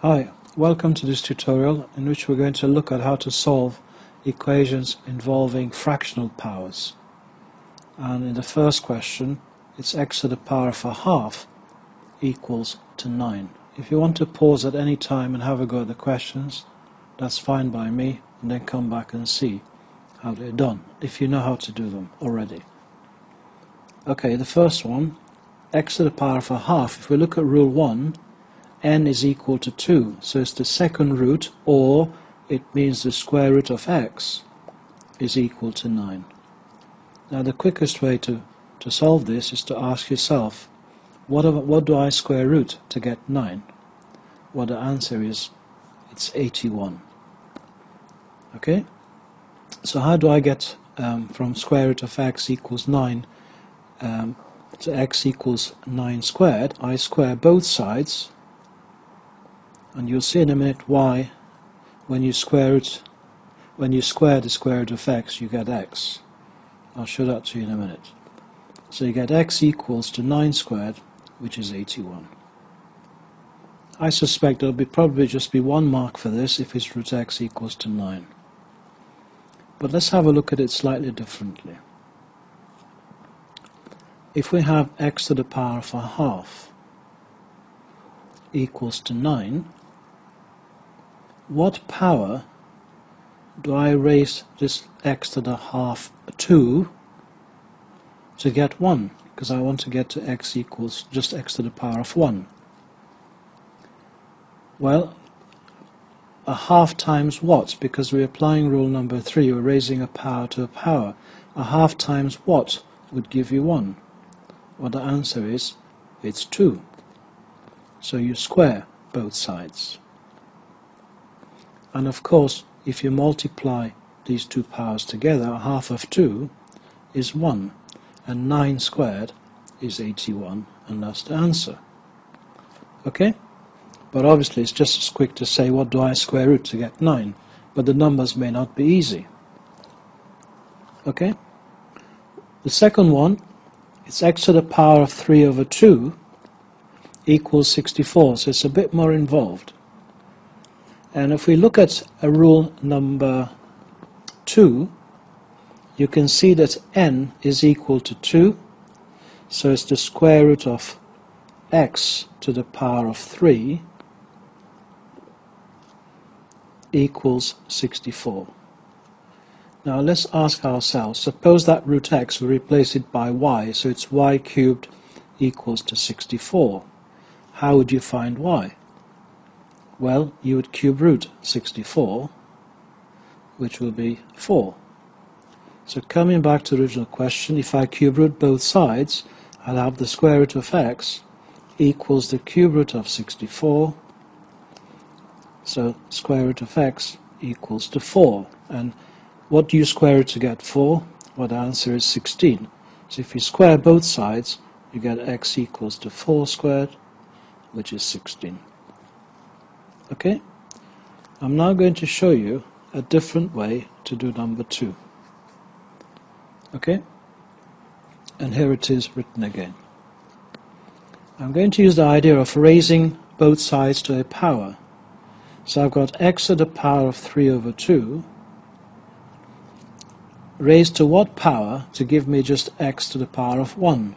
Hi, welcome to this tutorial in which we're going to look at how to solve equations involving fractional powers. And in the first question, it's x to the power of a half equals to 9. If you want to pause at any time and have a go at the questions, that's fine by me, and then come back and see how they're done, if you know how to do them already. Okay, the first one, x to the power of a half. If we look at rule 1, n is equal to 2, so it's the second root, or it means the square root of x is equal to 9. Now the quickest way to solve this is to ask yourself, what do I square root to get 9? Well, the answer is, it's 81. Okay? So how do I get from square root of x equals 9 to x equals 9 squared? I square both sides, and you'll see in a minute why when you square the square root of x, you get x. I'll show that to you in a minute. So you get x equals to 9 squared, which is 81. I suspect there'll probably just be one mark for this if it's root x equals to 9. But let's have a look at it slightly differently. If we have x to the power of a half equals to 9, what power do I raise this x to the half to get 1? Because I want to get to x equals just x to the power of 1. Well, a half times what? Because we're applying rule number 3, we're raising a power to a power. A half times what would give you 1? Well, the answer is, it's 2. So you square both sides. And of course, if you multiply these two powers together, a half of 2 is 1, and 9 squared is 81, and that's the answer. Okay? But obviously it's just as quick to say, what do I square root to get 9? But the numbers may not be easy. Okay? The second one, it's x to the power of 3 over 2 equals 64, so it's a bit more involved. And if we look at a rule number 2, you can see that n is equal to 2, so it's the square root of x to the power of 3 equals 64. Now let's ask ourselves, suppose that root x, we replace it by y, so it's y cubed equals to 64. How would you find y? Well, you would cube root 64, which will be 4. So coming back to the original question, if I cube root both sides, I'll have the square root of x equals the cube root of 64. So square root of x equals to 4. And what do you square root to get 4? Well, the answer is 16. So if you square both sides, you get x equals to 4 squared, which is 16. Okay? I'm now going to show you a different way to do number 2. Okay? And here it is written again. I'm going to use the idea of raising both sides to a power. So I've got x to the power of 3 over 2 raised to what power to give me just x to the power of 1?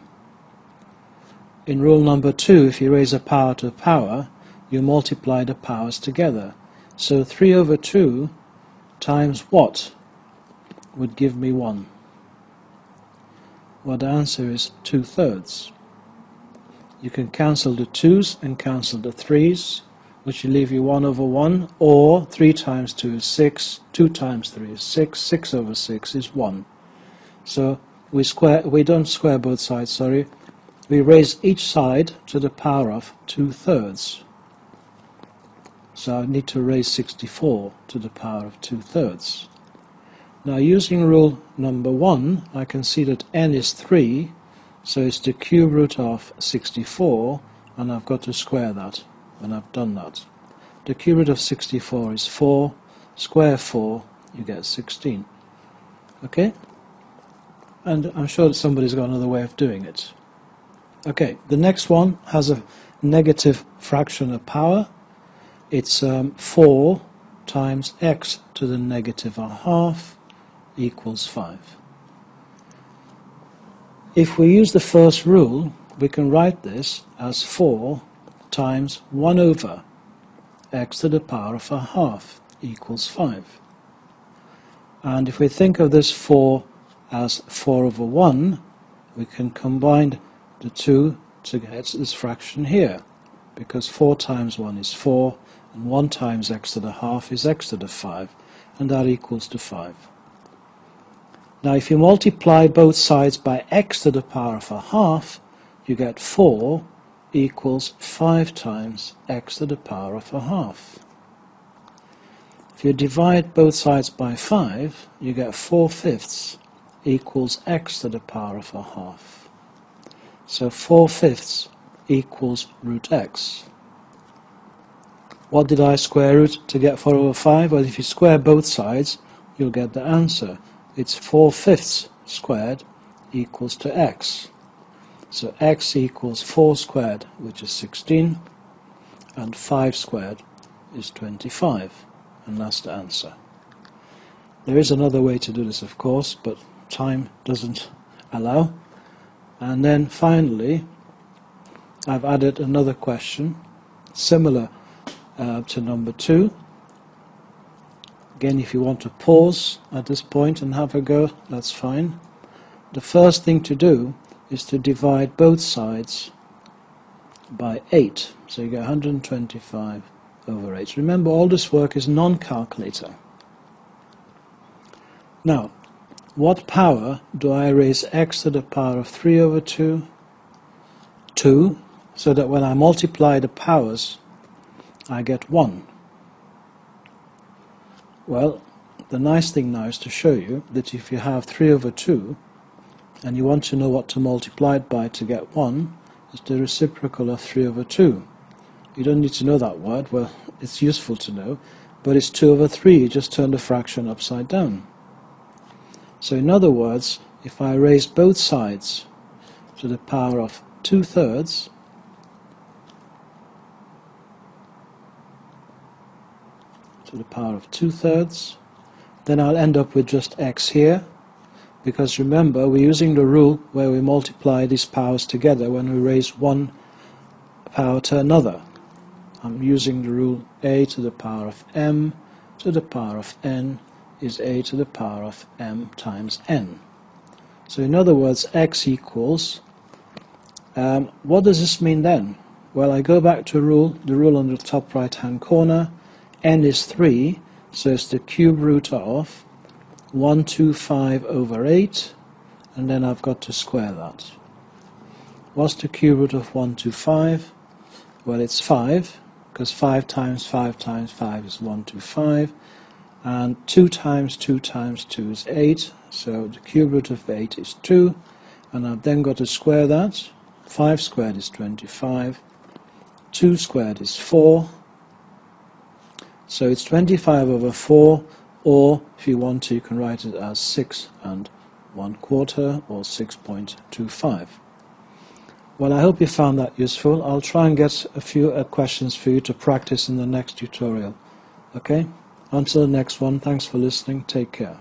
In rule number 2, if you raise a power to a power, you multiply the powers together. So 3 over 2 times what would give me 1? Well, the answer is 2/3. You can cancel the 2's and cancel the 3's, which will leave you 1 over 1, or 3 times 2 is 6, 2 times 3 is 6, 6 over 6 is 1. So we don't square both sides, sorry. We raise each side to the power of 2/3. So I need to raise 64 to the power of 2/3. Now using rule number 1, I can see that n is 3, so it's the cube root of 64, and I've got to square that when I've done that. The cube root of 64 is 4, square 4, you get 16. Okay? and I'm sure that somebody's got another way of doing it. Okay, the next one has a negative fractional power. It's 4 times x to the negative a half equals 5. If we use the first rule, we can write this as 4 times 1 over x to the power of a half equals 5. And if we think of this 4 as 4 over 1, we can combine the two to get this fraction here, because 4 times 1 is 4, and 1 times x to the half is x to the 5, and that equals to 5. Now if you multiply both sides by x to the power of a half, you get 4 equals 5 times x to the power of a half. If you divide both sides by 5, you get 4/5 equals x to the power of a half. So 4/5 equals root x. What did I square root to get 4 over 5? Well, if you square both sides, you'll get the answer. It's 4/5 squared equals to x. So x equals 4 squared, which is 16, and 5 squared is 25, and that's the answer. There is another way to do this, of course, but time doesn't allow. And then finally, I've added another question, similar to number 2. Again, if you want to pause at this point and have a go, that's fine. The first thing to do is to divide both sides by 8. So you get 125 over 8. Remember, all this work is non-calculator. Now, what power do I raise x to the power of 3 over 2? 2, so that when I multiply the powers, I get 1. Well, the nice thing now is to show you that if you have 3 over 2, and you want to know what to multiply it by to get 1, it's the reciprocal of 3 over 2. You don't need to know that word, well, it's useful to know, but it's 2 over 3, you just turn the fraction upside down. So in other words, if I raise both sides to the power of 2/3, to the power of 2/3, then I'll end up with just x here, because remember, we're using the rule where we multiply these powers together when we raise one power to another. I'm using the rule a to the power of m to the power of n is a to the power of m times n. So in other words, x equals, what does this mean then? Well, I go back to the rule on the top right hand corner. N is 3, so it's the cube root of 125 over 8, and then I've got to square that. What's the cube root of 125? Well, it's 5, because 5 times 5 times 5 is 125, and 2 times 2 times 2 is 8, so the cube root of 8 is 2, and I've then got to square that. 5 squared is 25, 2 squared is 4, so it's 25 over 4, or if you want to, you can write it as 6 1/4, or 6.25. Well, I hope you found that useful. I'll try and get a few questions for you to practice in the next tutorial. Okay? Until the next one, thanks for listening. Take care.